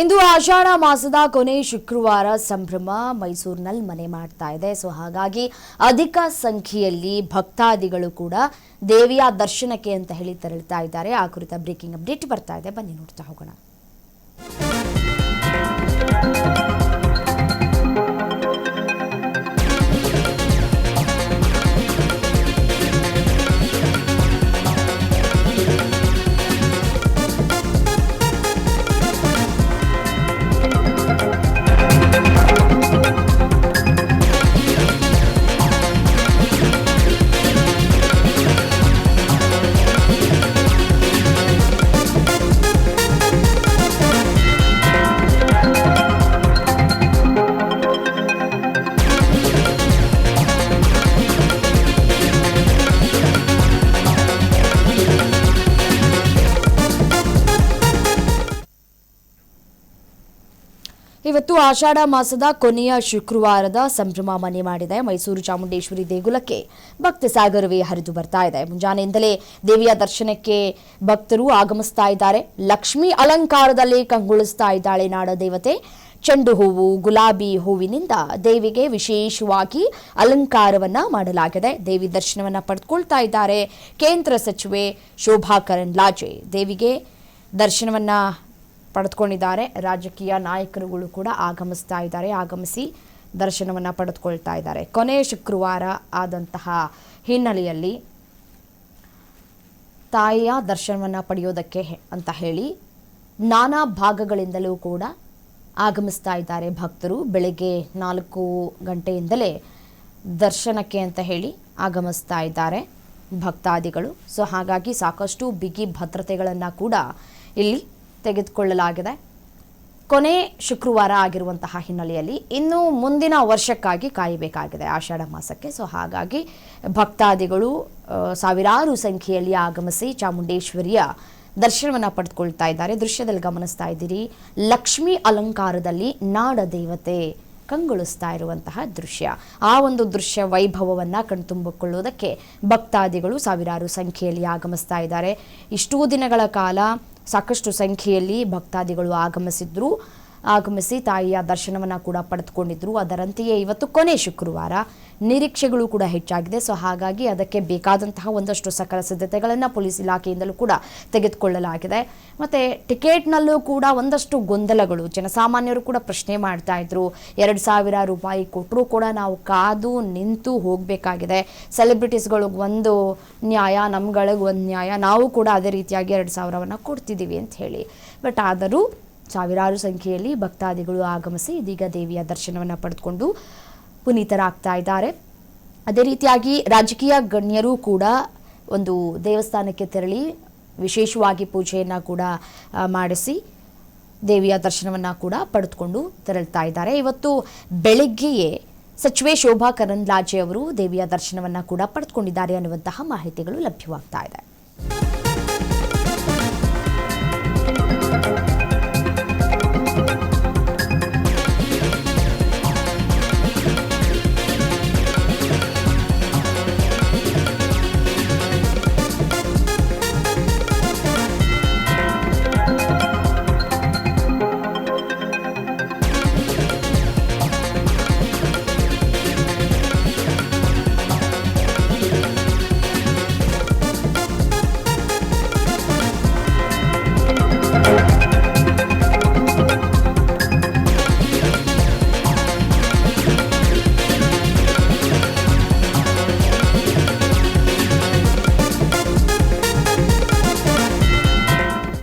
ಇಂದು ಆಷಾಢ ಮಾಸದ ಕೊನೆ ಶುಕ್ರವಾರ ಸಂಭ್ರಮ ಮೈಸೂರಿನಲ್ಲಿ ಮನೆ ಮಾಡ್ತಾ ಇದೆ. ಸೊ ಹಾಗಾಗಿ ಅಧಿಕ ಸಂಖ್ಯೆಯಲ್ಲಿ ಭಕ್ತಾದಿಗಳು ಕೂಡ ದೇವಿಯ ದರ್ಶನಕ್ಕೆ ಅಂತ ಹೇಳಿ ತೆರಳುತ್ತಾ ಇದ್ದಾರೆ. ಆ ಕುರಿತ ಬ್ರೇಕಿಂಗ್ ಅಪ್ಡೇಟ್ ಬರ್ತಾ ಇದೆ, ಬನ್ನಿ ನೋಡ್ತಾ ಹೋಗೋಣ. ಇವತ್ತು ಆಷಾಢ ಮಾಸದ ಕೊನೆಯ ಶುಕ್ರವಾರದ ಸಂಭ್ರಮ ಮನೆ ಮಾಡಿದೆ. ಮೈಸೂರು ಚಾಮುಂಡೇಶ್ವರಿ ದೇಗುಲಕ್ಕೆ ಭಕ್ತ ಸಾಗರವೇ ಹರಿದು ಬರ್ತಾ ಇದೆ. ಮುಂಜಾನೆಯಿಂದಲೇ ದೇವಿಯ ದರ್ಶನಕ್ಕೆ ಭಕ್ತರು ಆಗಮಿಸ್ತಾ ಇದ್ದಾರೆ. ಲಕ್ಷ್ಮೀ ಅಲಂಕಾರದಲ್ಲಿ ಕಂಗೊಳಿಸ್ತಾ ಇದ್ದಾಳೆ ನಾಡ ದೇವತೆ. ಚೆಂಡು ಹೂವು, ಗುಲಾಬಿ ಹೂವಿನಿಂದ ದೇವಿಗೆ ವಿಶೇಷವಾಗಿ ಅಲಂಕಾರವನ್ನ ಮಾಡಲಾಗಿದೆ. ದೇವಿ ದರ್ಶನವನ್ನ ಪಡೆದುಕೊಳ್ತಾ ಇದ್ದಾರೆ ಕೇಂದ್ರ ಸಚಿವೆ ಶೋಭಾ ಕರಂದ್ಲಾಜೆ. ದೇವಿಗೆ ದರ್ಶನವನ್ನ ಪಡೆದುಕೊಂಡಿದ್ದಾರೆ. ರಾಜಕೀಯ ನಾಯಕರುಗಳು ಕೂಡ ಆಗಮಿಸಿ ದರ್ಶನವನ್ನು ಪಡೆದುಕೊಳ್ತಾ ಇದ್ದಾರೆ. ಕೊನೆಯ ಶುಕ್ರವಾರ ಆದಂತಹ ಹಿನ್ನೆಲೆಯಲ್ಲಿ ತಾಯಿಯ ದರ್ಶನವನ್ನು ಪಡೆಯೋದಕ್ಕೆ ಅಂತ ಹೇಳಿ ನಾನಾ ಭಾಗಗಳಿಂದಲೂ ಕೂಡ ಆಗಮಿಸ್ತಾ ಇದ್ದಾರೆ ಭಕ್ತರು. ಬೆಳಗ್ಗೆ 4 ಗಂಟೆಯಿಂದಲೇ ದರ್ಶನಕ್ಕೆ ಅಂತ ಹೇಳಿ ಆಗಮಿಸ್ತಾ ಇದ್ದಾರೆ ಭಕ್ತಾದಿಗಳು. ಸೊ ಹಾಗಾಗಿ ಸಾಕಷ್ಟು ಬಿಗಿ ಭದ್ರತೆಗಳನ್ನು ಕೂಡ ಇಲ್ಲಿ ತೆಗೆದುಕೊಳ್ಳಲಾಗಿದೆ. ಕೊನೆ ಶುಕ್ರವಾರ ಆಗಿರುವಂತಹ ಹಿನ್ನೆಲೆಯಲ್ಲಿ ಇನ್ನು ಮುಂದಿನ ವರ್ಷಕ್ಕಾಗಿ ಕಾಯಬೇಕಾಗಿದೆ ಆಷಾಢ ಮಾಸಕ್ಕೆ. ಸೊ ಹಾಗಾಗಿ ಭಕ್ತಾದಿಗಳು ಸಾವಿರಾರು ಸಂಖ್ಯೆಯಲ್ಲಿ ಆಗಮಿಸಿ ಚಾಮುಂಡೇಶ್ವರಿಯ ದರ್ಶನವನ್ನು ಪಡೆದುಕೊಳ್ತಾ ಇದ್ದಾರೆ. ದೃಶ್ಯದಲ್ಲಿ ಗಮನಿಸ್ತಾ ಇದ್ದೀರಿ, ಲಕ್ಷ್ಮೀ ಅಲಂಕಾರದಲ್ಲಿ ನಾಡ ದೇವತೆ ಕಂಗೊಳಿಸ್ತಾ ಇರುವಂತಹ ದೃಶ್ಯ. ಆ ಒಂದು ದೃಶ್ಯ ವೈಭವವನ್ನು ಕಣ್ತುಂಬಿಕೊಳ್ಳುವುದಕ್ಕೆ ಭಕ್ತಾದಿಗಳು ಸಾವಿರಾರು ಸಂಖ್ಯೆಯಲ್ಲಿ ಆಗಮಿಸ್ತಾ ಇದ್ದಾರೆ. ಇಷ್ಟೂ ದಿನಗಳ ಕಾಲ ಸಾಕಷ್ಟು ಸಂಖ್ಯೆಯಲ್ಲಿ ಭಕ್ತಾದಿಗಳು ಆಗಮಿಸಿ ತಾಯಿಯ ದರ್ಶನವನ್ನು ಕೂಡ ಪಡೆದುಕೊಂಡಿದ್ರು. ಅದರಂತೆಯೇ ಇವತ್ತು ಕೊನೆ ಶುಕ್ರವಾರ, ನಿರೀಕ್ಷೆಗಳು ಕೂಡ ಹೆಚ್ಚಾಗಿದೆ. ಸೊ ಹಾಗಾಗಿ ಅದಕ್ಕೆ ಬೇಕಾದಂತಹ ಒಂದಷ್ಟು ಸಕಲ ಸಿದ್ಧತೆಗಳನ್ನು ಪೊಲೀಸ್ ಇಲಾಖೆಯಿಂದಲೂ ಕೂಡ ತೆಗೆದುಕೊಳ್ಳಲಾಗಿದೆ. ಮತ್ತು ಟಿಕೆಟ್ನಲ್ಲೂ ಕೂಡ ಒಂದಷ್ಟು ಗೊಂದಲಗಳು, ಜನಸಾಮಾನ್ಯರು ಕೂಡ ಪ್ರಶ್ನೆ ಮಾಡ್ತಾ ಇದ್ರು. 2,000 ರೂಪಾಯಿ ಕೊಟ್ಟರೂ ಕೂಡ ನಾವು ಕಾದು ನಿಂತು ಹೋಗಬೇಕಾಗಿದೆ. ಸೆಲೆಬ್ರಿಟೀಸ್ಗಳಿಗೆ ಒಂದು ನ್ಯಾಯ, ನಮ್ಗಳಿಗೆ ಒಂದು ನ್ಯಾಯ, ನಾವು ಕೂಡ ಅದೇ ರೀತಿಯಾಗಿ 2,000ವನ್ನು ಕೊಡ್ತಿದ್ದೀವಿ ಅಂತ ಹೇಳಿ. ಬಟ್ ಆದರೂ ಸಾವಿರಾರು ಸಂಖ್ಯೆಯಲ್ಲಿ ಭಕ್ತಾದಿಗಳು ಆಗಮಿಸಿ ಇದೀಗ ದೇವಿಯ ದರ್ಶನವನ್ನು ಪಡೆದುಕೊಂಡು ಪುನೀತರಾಗ್ತಾ ಇದ್ದಾರೆ. ಅದೇ ರೀತಿಯಾಗಿ ರಾಜಕೀಯ ಗಣ್ಯರು ಕೂಡ ಒಂದು ದೇವಸ್ಥಾನಕ್ಕೆ ತೆರಳಿ ವಿಶೇಷವಾಗಿ ಪೂಜೆಯನ್ನು ಕೂಡ ಮಾಡಿಸಿ ದೇವಿಯ ದರ್ಶನವನ್ನು ಕೂಡ ಪಡೆದುಕೊಂಡು ತೆರಳುತ್ತಾ ಇದ್ದಾರೆ. ಇವತ್ತು ಬೆಳಗ್ಗೆಯೇ ಸಚಿವೆ ಶೋಭಾ ಕರಂದ್ಲಾಜೆ ಅವರು ದೇವಿಯ ದರ್ಶನವನ್ನು ಕೂಡ ಪಡೆದುಕೊಂಡಿದ್ದಾರೆ ಅನ್ನುವಂತಹ ಮಾಹಿತಿಗಳು ಲಭ್ಯವಾಗ್ತಾ ಇದೆ.